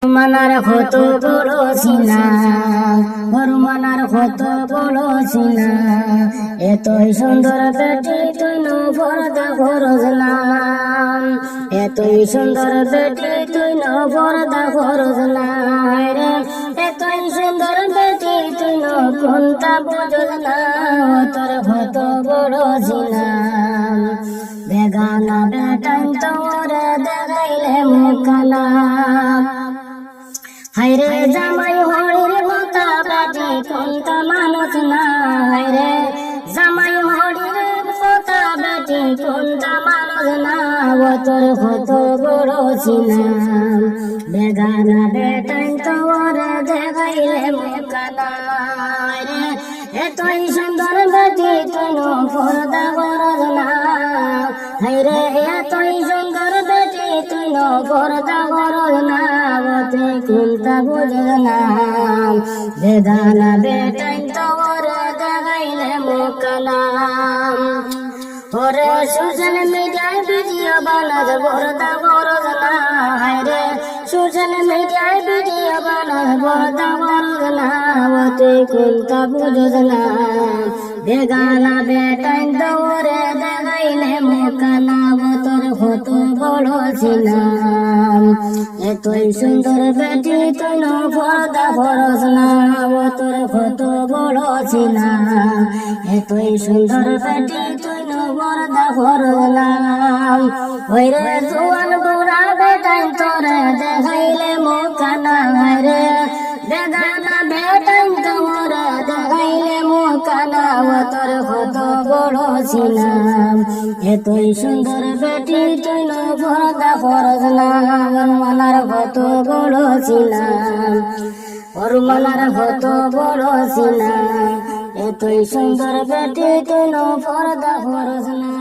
মানার কত বড় সিনা, মানার কত বড় সিনা, এতই সুন্দর বেটি তুই ন পর্দা করস না, এতই সুন্দর বেটি তুই ন পর্দা করস না রে, এতই সুন্দর বেটি তুই ন কোনটা বুঝস না, তোর কত বড় সিনা। বেগানা বেটাই তোরে দেখাইলে মুখানা, হায়রে জামাই হরির কথা বেটি কোনটা মানুষ না, হায়রে জামাই হরির কথা বেটি কোনটা মানুষ না, ও তোর কত বড় সিনা। বেগানা বেটাই তোরে দেখাইলে মুখানা, রে এতই সুন্দর বেটি তুই পর্দা করস না, হায়রে এতই সুন্দর বেটি তুই পর্দা করস না, তুই কোনটা বুঝস না। বেগানা বেটাই তোরে দেখাইলে মুখানা, ওরে সোশ্যাল মিডিয়ায় ভিডিও বানাস পর্দা করস না, হায়রে সোশ্যাল মিডিয়ায় ভিডিও বানাস পর্দা করস না, তুই কোনটা বুঝস না। বেগানা বেটাই তোরে দেখাইলে মুখানা, তোর কত বড় সিনা। এতই সুন্দর বেটি তুই ন পর্দা করস না, তোর কত বড় সিনা। এতই সুন্দর বেটি তুই ন পর্দা করস না, ওইরে জোয়ান বুড়া বেটাই তোরে দেখাইলে মুখানা, রে বেগানা বেটাই তোরে দেখাইলে মুখানা, তোর কত বড় সিনা। এতই সুন্দর বেটি তুই ন পর্দা করস না, মানার কত বড় সিনা, মানার কত বড় সিনা। এতই সুন্দর বেটি তুই ন পর্দা করস না।